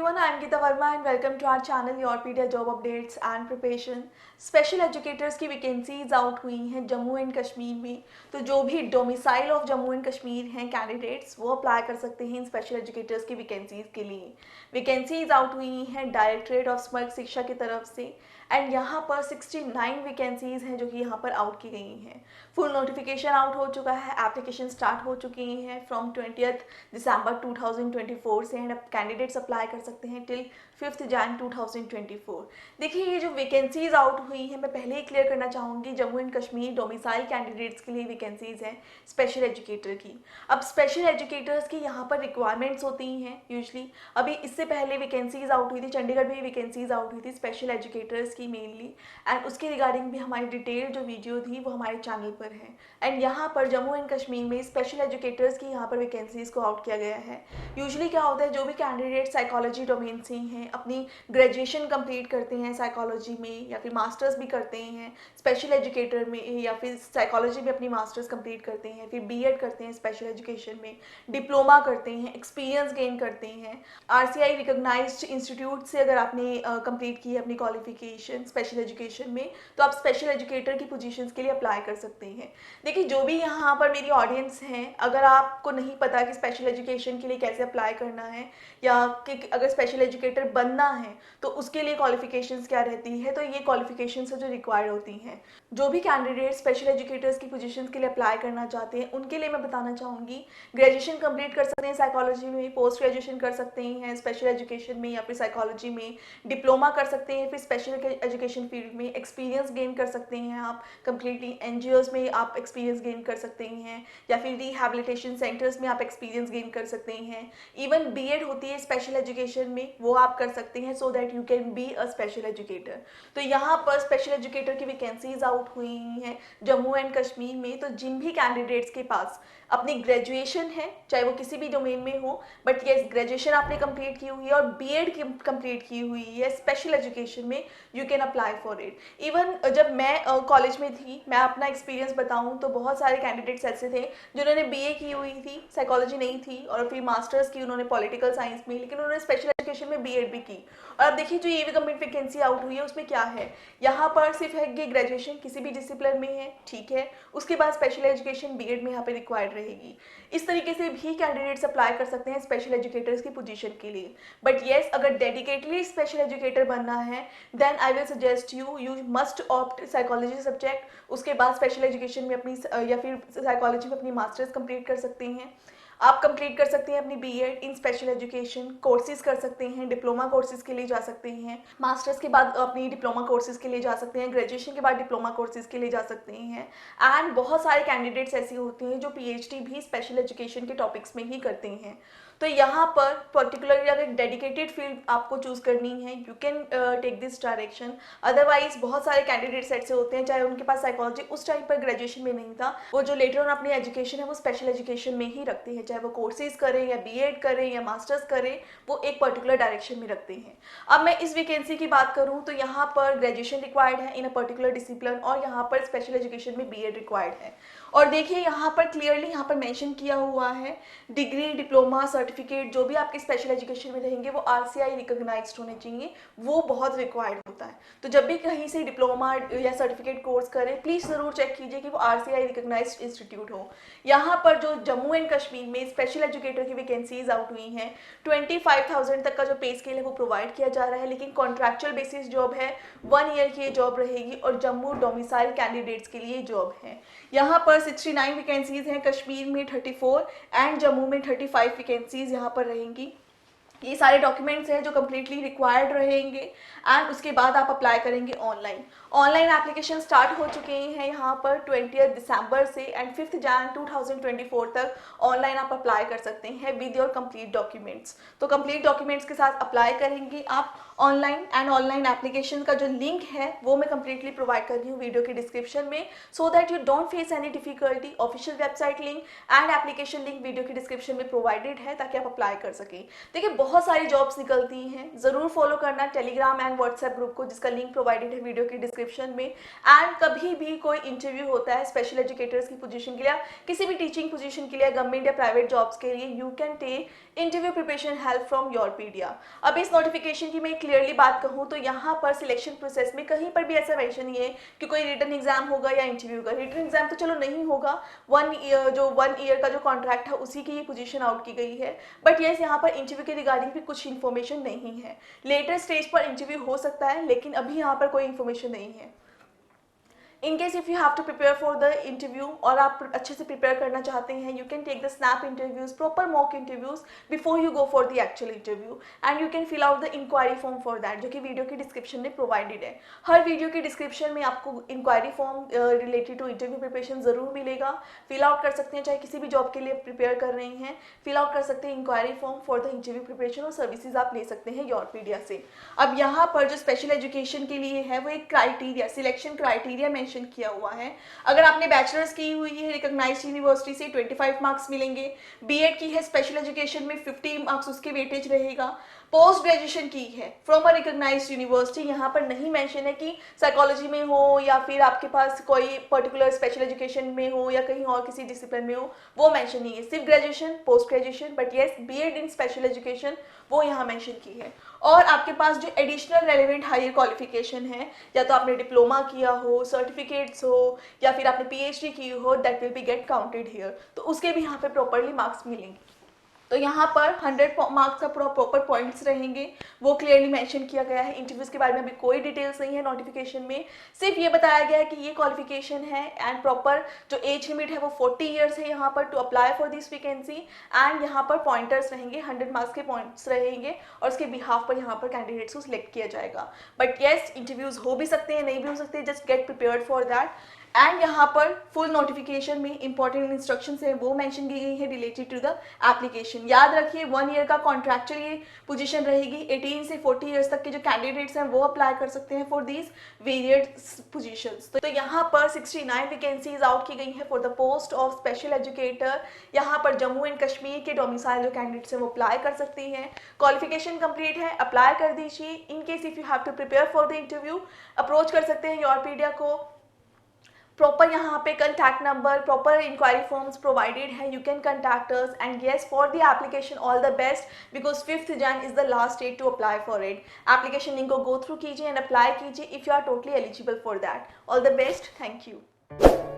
everyone, I am Geeta Verma and welcome to our channel Yourpedia Job Updates and Preparation। Special educators की vacancies out हुई हैं Jammu and Kashmir में। तो जो भी domicile of Jammu and Kashmir हैं कैंडिडेट्स वो अप्लाई कर सकते हैं इन स्पेशल एजुकेटर्स की वैकेंसीज के लिए। वैकेंसीज आउट हुई हैं डायरेक्टरेट ऑफ स्मर्क शिक्षा की तरफ से एंड यहाँ पर 69 वैकेंसीज हैं जो कि यहाँ पर आउट की गई हैं। फुल नोटिफिकेशन आउट हो चुका है, एप्लीकेशन स्टार्ट हो चुकी हैं फ्रॉम 20 दिसंबर 2024 से एंड अब कैंडिडेट्स अप्लाई कर सकते हैं टिल 5 जैन 2024। देखिए ये जो वैकेंसीज आउट हुई हैं मैं पहले ही क्लियर करना चाहूँगी, Jammu and Kashmir domicile candidates के लिए वैकेंसीज हैं स्पेशल एजुकेटर की। अब स्पेशल एजुकेटर्स की यहाँ पर रिक्वायरमेंट्स होती हैं यूजली। अभी इससे पहले वैकेंसीज आउट हुई थी, चंडीगढ़ में वैकेंसीज आउट हुई थी स्पेशल एजुकेटर्स की मेनली, एंड उसके रिगार्डिंग भी हमारी डिटेल जो वीडियो थी वो हमारे चैनल पर है। एंड यहाँ पर जम्मू एंड कश्मीर में स्पेशल एजुकेटर्स की यहाँ पर वैकेंसीज को आउट किया गया है। यूजली क्या होता है, जो भी कैंडिडेट साइकोलॉजी डोमेन से हैं, अपनी ग्रेजुएशन कंप्लीट करते हैं साइकोलॉजी में या फिर मास्टर्स भी करते हैं स्पेशल एजुकेटर में, या फिर साइकोलॉजी में अपनी मास्टर्स कंप्लीट करते हैं, फिर बीएड करते हैं स्पेशल एजुकेशन में, डिप्लोमा करते हैं, एक्सपीरियंस गेन करते हैं आरसीआई रिकॉग्नाइज्ड इंस्टीट्यूट से। अगर आपने कंप्लीट की है अपनी क्वालिफिकेशन स्पेशल एजुकेशन में तो आप स्पेशल एजुकेटर की पोजीशंस के लिए अप्लाई कर सकते हैं। देखिए जो भी यहाँ पर मेरी ऑडियंस हैं, अगर आपको नहीं पता कि स्पेशल एजुकेशन के लिए कैसे अप्लाई करना है या कि अगर स्पेशल एजुकेटर बनना है तो उसके लिए क्वालिफिकेशंस क्या रहती है, तो ये क्वालिफिकेशंस जो रिक्वायर्ड होती हैं। जो भी कैंडिडेट स्पेशल एजुकेटर्स की पोजीशंस के लिए अप्लाई करना चाहते हैं उनके लिए मैं बताना चाहूँगी, ग्रेजुएशन कंप्लीट कर सकते हैं साइकोलॉजी में, पोस्ट ग्रेजुएशन कर सकते हैं स्पेशल एजुकेशन में या फिर साइकोलॉजी में, डिप्लोमा कर सकते हैं फिर स्पेशल एजुकेशन फील्ड में, एक्सपीरियंस गेन कर सकते हैं आप कंप्लीटली एनजीओज में आप एक्सपीरियंस गेन कर सकते हैं या फिर रिहैबिलिटेशन सेंटर्स में आप एक्सपीरियंस गेन कर सकते हैं। इवन बीएड होती है स्पेशल एजुकेशन में, वो आप कर सकते हैं so that you can be a special educator. तो यहाँ पर स्पेशल एजुकेटर की वैकेंसीज आउट हुई हैं जम्मू एंड कश्मीर में। तो जिन भी कैंडिडेट्स के पास अपनी ग्रेजुएशन है, चाहे वो किसी भी डोमेन में हो, बट ये ग्रेजुएशन आपने कंप्लीट की हुई है और बीएड कंप्लीट की हुई है स्पेशल एजुकेशन में, you can apply for it. Even जब मैं कॉलेज में थी, मैं अपना एक्सपीरियंस बताऊं तो बहुत सारे कैंडिडेट्स ऐसे थे जिन्होंने बीए की हुई थी, साइकोलॉजी नहीं थी, और फिर मास्टर्स की उन्होंने पॉलिटिकल साइंस में, लेकिन उन्होंने स्पेशल एजुकेशन में बीएड भी की। और अब देखिए जो ये गवर्नमेंट वैकेंसी आउट हुई है उसमें क्या है, यहाँ पर सिर्फ है कि ग्रेजुएशन किसी भी डिसिप्लिन में है, ठीक है, उसके बाद स्पेशल एजुकेशन बीएड में यहाँ पे रिक्वायर्ड रहेगी। इस तरीके से भी कैंडिडेट्स अप्लाई कर सकते हैं स्पेशल एजुकेटर्स की पोजीशन के लिए। बट येस, अगर डेडिकेटली स्पेशल एजुकेटर बनना है then I will suggest you must opt psychology subject. उसके बाद स्पेशल एजुकेशन में अपनी या फिर साइकोलॉजी में अपनी मास्टर्स कंप्लीट कर सकते हैं। आप कंप्लीट कर सकते हैं अपनी BEd in special education, courses कर सकते हैं, डिप्लोमा कोर्सेज के लिए जा सकते हैं, मास्टर्स के बाद अपनी डिप्लोमा कोर्सेज के लिए जा सकते हैं, ग्रेजुएशन के बाद डिप्लोमा कोर्सेज के लिए जा सकते हैं। एंड बहुत सारे कैंडिडेट्स ऐसे होते हैं जो पीएचडी भी स्पेशल एजुकेशन के टॉपिक्स में ही करते हैं। तो यहाँ पर पर्टिकुलरली अगर डेडिकेटेड फील्ड आपको चूज करनी है you can take this direction. Otherwise बहुत सारे कैंडिडेट्स ऐसे होते हैं चाहे उनके पास साइकोलॉजी उस टाइम पर ग्रेजुएशन में नहीं था, वो जो लेटर ऑन अपनी एजुकेशन है वो स्पेशल एजुकेशन में ही रखते हैं, चाहे वो कोर्सेज करें या बीएड करें या मास्टर्स करें, वो एक पर्टिकुलर डायरेक्शन में रखते हैं। अब मैं इस वैकेंसी की बात करूँ तो यहाँ पर ग्रेजुएशन रिक्वायर्ड है इन अ पर्टिकुलर डिसिप्लिन और यहाँ पर स्पेशल एजुकेशन में बीएड रिक्वायर्ड है। और देखिए यहाँ पर क्लियरली यहाँ पर मेंशन किया हुआ है डिग्री, डिप्लोमा, सर्टिफिकेट जो भी आपके स्पेशल एजुकेशन में रहेंगे वो आरसीआई रिकॉग्नाइज्ड होने चाहिए, वो बहुत रिक्वायर्ड होता है। तो जब भी कहीं से डिप्लोमा या सर्टिफिकेट कोर्स करें प्लीज़ ज़रूर चेक कीजिए कि वो आरसीआई रिकॉग्नाइज्ड इंस्टीट्यूट हो। यहाँ पर जो जम्मू एंड कश्मीर में स्पेशल एजुकेटर की वैकेंसीज आउट हुई हैं 25,000 तक का जो पे स्केल है वो प्रोवाइड किया जा रहा है, लेकिन कॉन्ट्रैक्चुअल बेसिस जॉब है, 1 ईयर की ये जॉब रहेगी और जम्मू डोमिसाइल कैंडिडेट्स के लिए जॉब है। यहाँ पर 69 वैकेंसीज हैं, कश्मीर में 34 एंड जम्मू में 35 वैकेंसीज यहाँ पर रहेंगी। ये सारे डॉक्यूमेंट्स हैं जो कम्प्लीटली रिक्वायर्ड रहेंगे एंड उसके बाद आप अप्लाई करेंगे ऑनलाइन। ऑनलाइन एप्लीकेशन स्टार्ट हो चुके हैं यहाँ पर 20 दिसंबर से एंड 5 जैन 2024 तक ऑनलाइन आप अप्लाई कर सकते हैं विद योर कंप्लीट डॉक्यूमेंट्स। तो कंप्लीट डॉक्यूमेंट्स के साथ अप्लाई करेंगे आप ऑनलाइन, एंड ऑनलाइन एप्लीकेशन का जो लिंक है वो मैं कंप्लीटली प्रोवाइड कर रही हूँ वीडियो के डिस्क्रिप्शन में, so that you don't face any difficulty. Official website link and application link video के डिस्क्रिप्शन में प्रोवाइडेड है ताकि आप अप्लाई कर सकें। देखिए बहुत सारी जॉब्स निकलती हैं, ज़रूर फॉलो करना टेलीग्राम एंड व्हाट्सएप ग्रुप को जिसका लिंक प्रोवाइडेड है वीडियो के डिस्क्रिप्शन डिस्क्रिप्शन में। एंड कभी भी कोई इंटरव्यू होता है स्पेशल एजुकेटर्स की पोजीशन के लिए, किसी भी टीचिंग पोजीशन के लिए, गवर्नमेंट या प्राइवेट जॉब्स के लिए, you can take interview preparation help from Yourpedia. अब इस नोटिफिकेशन की मैं क्लियरली बात कहूँ तो यहाँ पर सिलेक्शन प्रोसेस में कहीं पर भी ऐसा मेंशन नहीं है कि कोई रिटन एग्जाम होगा या इंटरव्यू का। रिटन एग्जाम तो चलो नहीं होगा, 1 ईयर का जो कॉन्ट्रैक्ट है उसी की ये पोजीशन आउट की गई है। बट येस, यहाँ पर इंटरव्यू के रिगार्डिंग भी कुछ इन्फॉर्मेशन नहीं है। लेटर स्टेज पर इंटरव्यू हो सकता है, लेकिन अभी यहाँ पर कोई इन्फॉर्मेशन नहीं है। In case if you have to prepare for the interview और आप अच्छे से प्रिपेयर करना चाहते हैं, you can take the snap interviews, proper mock interviews before you go for the actual interview. And you can fill out the inquiry form for that, जो कि video की डिस्क्रिप्शन में प्रोवाइडेड है। हर वीडियो की description में आपको inquiry form related to interview preparation जरूर मिलेगा। फिल आउट कर सकते हैं, चाहे किसी भी जॉब के लिए प्रिपेयर कर रहे हैं, फिल आउट कर सकते हैं inquiry form for the interview preparation, और सर्विसेज आप ले सकते हैं योरपीडिया से। अब यहाँ पर जो स्पेशल एजुकेशन के लिए है वो एक क्राइटेरिया, सिलेक्शन क्राइटेरिया मेंशन किया हुआ है। अगर आपने बैचलर्स की हुई है रिकॉग्नाइज्ड यूनिवर्सिटी से 25 मार्क्स मिलेंगे, बीएड की है स्पेशल एजुकेशन में 50 मार्क्स उसके वेटेज रहेगा, पोस्ट ग्रेजुएशन की है फ्रॉम अ रिकॉग्नाइज्ड यूनिवर्सिटी, यहाँ पर नहीं मेंशन है कि साइकोलॉजी में हो या फिर आपके पास कोई पर्टिकुलर स्पेशल एजुकेशन में हो या कहीं और किसी डिसिप्लिन में हो, वो मेंशन नहीं है, सिर्फ graduation, post graduation. But yes, BEd in special education वो यहाँ मेंशन की है। और आपके पास जो एडिशनल रेलेवेंट हायर क्वालिफिकेशन है, या तो आपने डिप्लोमा किया हो, सर्टिफिकेट्स हो, या फिर आपने पीएचडी की हो, that will be get counted here, तो उसके भी यहाँ पे प्रॉपरली मार्क्स मिलेंगे। तो यहाँ पर 100 मार्क्स का पूरा प्रॉपर पॉइंट्स रहेंगे, वो क्लियरली मेंशन किया गया है। इंटरव्यूज के बारे में अभी कोई डिटेल्स नहीं है नोटिफिकेशन में, सिर्फ ये बताया गया है कि ये क्वालिफिकेशन है एंड प्रॉपर जो एज लिमिट है वो 40 ईयर्स है यहाँ पर to apply for this vacancy. And यहाँ पर पॉइंटर्स रहेंगे, 100 मार्क्स के पॉइंट्स रहेंगे और उसके बिहाफ पर यहाँ पर कैंडिडेट्स को सिलेक्ट किया जाएगा। बट येस, इंटरव्यूज हो भी सकते हैं, नहीं भी हो सकते, just get prepared for that. And यहाँ पर फुल नोटिफिकेशन में इंपॉर्टेंट इंस्ट्रक्शंस हैं वो मेंशन की गई है रिलेटेड टू द एप्लीकेशन। याद रखिए, 1 ईयर का कॉन्ट्रैक्चुअल ये पोजीशन रहेगी। 18 से 40 ईयर्स तक के जो कैंडिडेट्स हैं वो अप्लाई कर सकते हैं फॉर दीज वेरियड पोजीशंस। तो यहाँ पर 69 वैकेंसीज आउट की गई हैं for the post of special educator. यहाँ पर जम्मू एंड कश्मीर के डोमिसाइल जो कैंडिडेट्स हैं वो अप्लाई कर सकती हैं। क्वालिफिकेशन कंप्लीट है, अप्लाई कर दीजिए। In case if you have to prepare for the interview, approach कर सकते हैं योरपीडिया को। प्रॉपर यहाँ पे contact number, proper inquiry forms provided है, you can contact us. And yes, for the application all the best, because 5th Jan is the last date to apply for it. Application link को go through कीजिए and apply कीजिए if you are totally eligible for that. All the best, thank you.